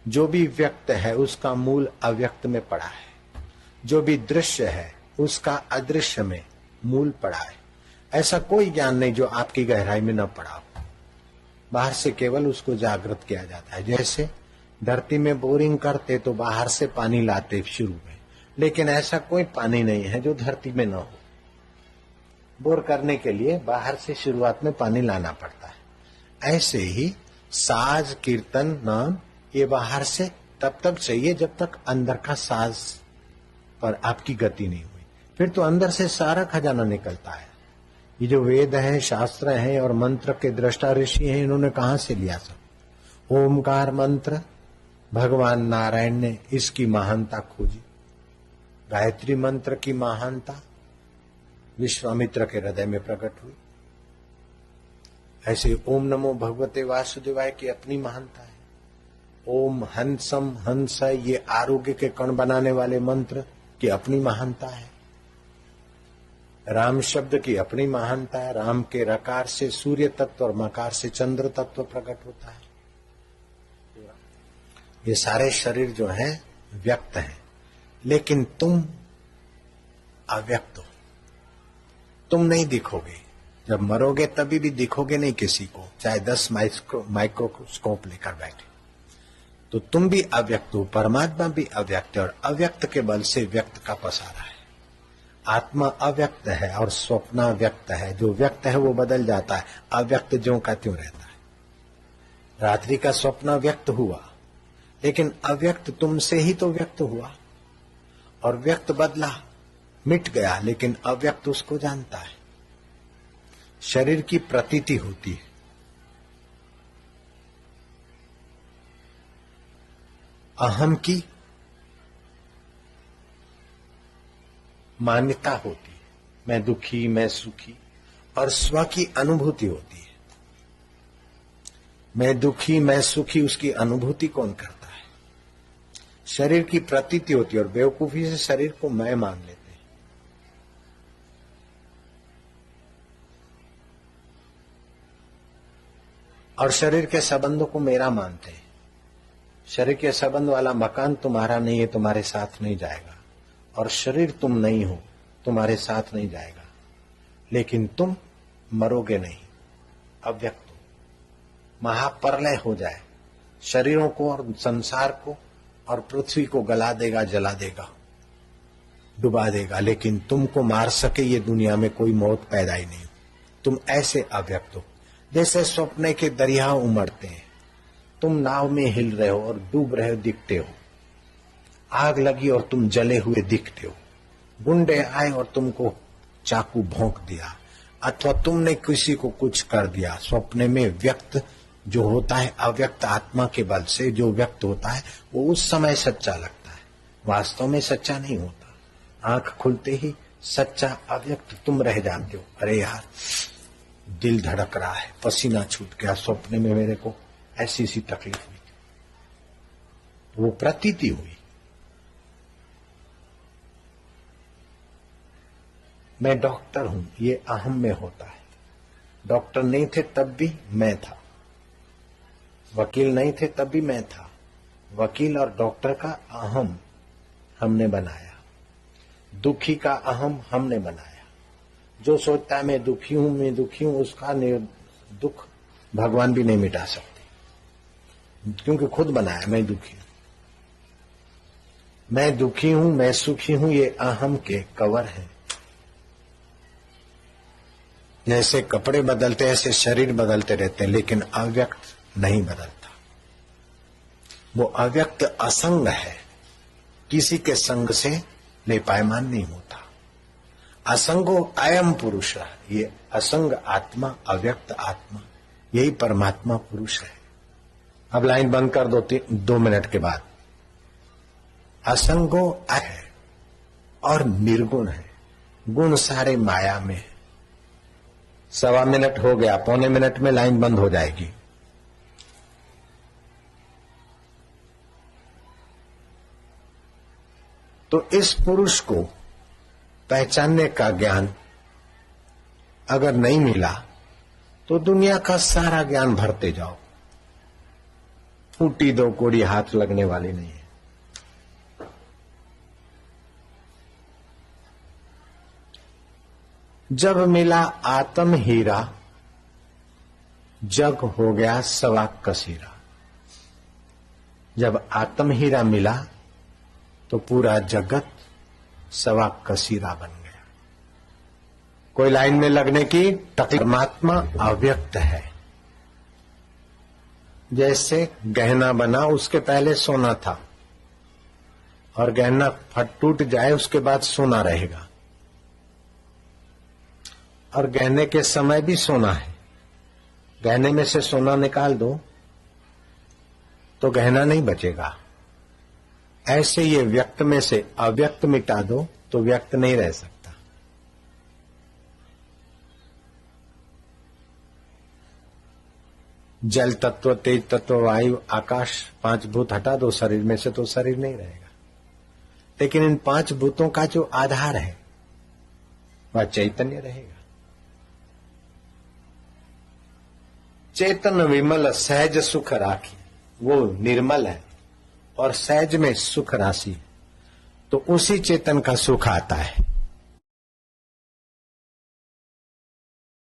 जो भी व्यक्त है उसका मूल अव्यक्त में पड़ा है, जो भी दृश्य है उसका अदृश्य में मूल पड़ा है। ऐसा कोई ज्ञान नहीं जो आपकी गहराई में न पड़ा हो। बाहर से केवल उसको जागृत किया जाता है। जैसे धरती में बोरिंग करते तो बाहर से पानी लाते शुरू में, लेकिन ऐसा कोई पानी नहीं है जो धरती में न हो। बोर करने के लिए बाहर से शुरुआत में पानी लाना पड़ता है। ऐसे ही साज, कीर्तन, नाम ये बाहर से तब तक चाहिए जब तक अंदर का साज पर आपकी गति नहीं हुई। फिर तो अंदर से सारा खजाना निकलता है। ये जो वेद है, शास्त्र है और मंत्र के दृष्टा ऋषि हैं, इन्होंने कहां से लिया सब? ओमकार मंत्र भगवान नारायण ने इसकी महानता खोजी। गायत्री मंत्र की महानता विश्वामित्र के हृदय में प्रकट हुई। ऐसे ओम नमो भगवते वासुदेवाय की अपनी महानता है। ओम हंसम हंस, ये आरोग्य के कण बनाने वाले मंत्र की अपनी महानता है। राम शब्द की अपनी महानता है। राम के रकार से सूर्य तत्व और मकार से चंद्र तत्व प्रकट होता है। ये सारे शरीर जो है व्यक्त हैं, लेकिन तुम अव्यक्त हो। तुम नहीं दिखोगे। जब मरोगे तभी भी दिखोगे नहीं किसी को, चाहे 10 माइक्रोस्कोप लेकर बैठे। तो तुम भी अव्यक्त हो, परमात्मा भी अव्यक्त है, और अव्यक्त के बल से व्यक्त का पसारा है। आत्मा अव्यक्त है और स्वप्न व्यक्त है। जो व्यक्त है वो बदल जाता है, अव्यक्त ज्यों का त्यों रहता है। रात्रि का स्वप्न व्यक्त हुआ, लेकिन अव्यक्त तुमसे ही तो व्यक्त हुआ, और व्यक्त बदला, मिट गया, लेकिन अव्यक्त उसको जानता है। शरीर की प्रतीति होती है, अहम की मान्यता होती है, मैं दुखी, मैं सुखी, और स्व की अनुभूति होती है। मैं दुखी, मैं सुखी, उसकी अनुभूति कौन करता है? शरीर की प्रतीति होती है, और बेवकूफी से शरीर को मैं मान लेते हैं। और शरीर के संबंधों को मेरा मानते हैं। शरीर के संबंध वाला मकान तुम्हारा नहीं है, तुम्हारे साथ नहीं जाएगा, और शरीर तुम नहीं हो, तुम्हारे साथ नहीं जाएगा, लेकिन तुम मरोगे नहीं, अव्यक्त हो। महाप्रलय हो जाए, शरीरों को और संसार को और पृथ्वी को गला देगा, जला देगा, डुबा देगा, लेकिन तुमको मार सके ये दुनिया में कोई मौत पैदा ही नहीं। तुम ऐसे अव्यक्त हो। जैसे स्वप्न के दरिया उमड़ते हैं, तुम नाव में हिल रहे हो और डूब रहे हो, दिखते हो। आग लगी और तुम जले हुए दिखते हो। गुंडे आए और तुमको चाकू भोंक दिया, अथवा तुमने किसी को कुछ कर दिया। स्वप्न में व्यक्त जो होता है, अव्यक्त आत्मा के बल से जो व्यक्त होता है, वो उस समय सच्चा लगता है, वास्तव में सच्चा नहीं होता। आंख खुलते ही सच्चा अव्यक्त तुम रह जाते हो। अरे यार, दिल धड़क रहा है, पसीना छूट गया, स्वप्न में मेरे को ऐसी सी तकलीफ हुई, वो प्रतीति हुई। मैं डॉक्टर हूं, ये अहम में होता है। डॉक्टर नहीं थे तब भी मैं था, वकील नहीं थे तब भी मैं था। वकील और डॉक्टर का अहम हमने बनाया, दुखी का अहम हमने बनाया। जो सोचता है मैं दुखी हूं, मैं दुखी हूं, उसका दुख भगवान भी नहीं मिटा सकते, क्योंकि खुद बनाया मैं दुखी हूं। मैं दुखी हूं, मैं सुखी हूं, ये अहम के कवर हैं। जैसे कपड़े बदलते ऐसे शरीर बदलते रहते हैं, लेकिन अव्यक्त नहीं बदलता। वो अव्यक्त असंग है, किसी के संग से लेपायमान नहीं होता। असंगो अयम पुरुष, ये असंग आत्मा, अव्यक्त आत्मा, यही परमात्मा पुरुष है। अब लाइन बंद कर दो 2 मिनट के बाद। असंगो है और निर्गुण है, गुण सारे माया में है। 1.25 मिनट हो गया, 1.25 मिनट में लाइन बंद हो जाएगी। तो इस पुरुष को पहचानने का ज्ञान अगर नहीं मिला तो दुनिया का सारा ज्ञान भरते जाओ, फूटी दो कोड़ी हाथ लगने वाली नहीं है। जब मिला आत्म हीरा, जग हो गया सवा कसीरा। जब आत्म हीरा मिला तो पूरा जगत सवा कसीरा बन गया। कोई लाइन में लगने की परमात्मा अव्यक्त है। जैसे गहना बना, उसके पहले सोना था, और गहना फट टूट जाए उसके बाद सोना रहेगा, और गहने के समय भी सोना है। गहने में से सोना निकाल दो तो गहना नहीं बचेगा। ऐसे ये व्यक्त में से अव्यक्त मिटा दो तो व्यक्त नहीं रह सकता। जल तत्व, तेज तत्व, वायु, आकाश, 5 भूत हटा दो शरीर में से तो शरीर नहीं रहेगा। लेकिन इन 5 भूतों का जो आधार है वह चैतन्य रहेगा। चेतन विमल सहज सुख राखी, वो निर्मल है और सहज में सुख राशि, तो उसी चेतन का सुख आता है।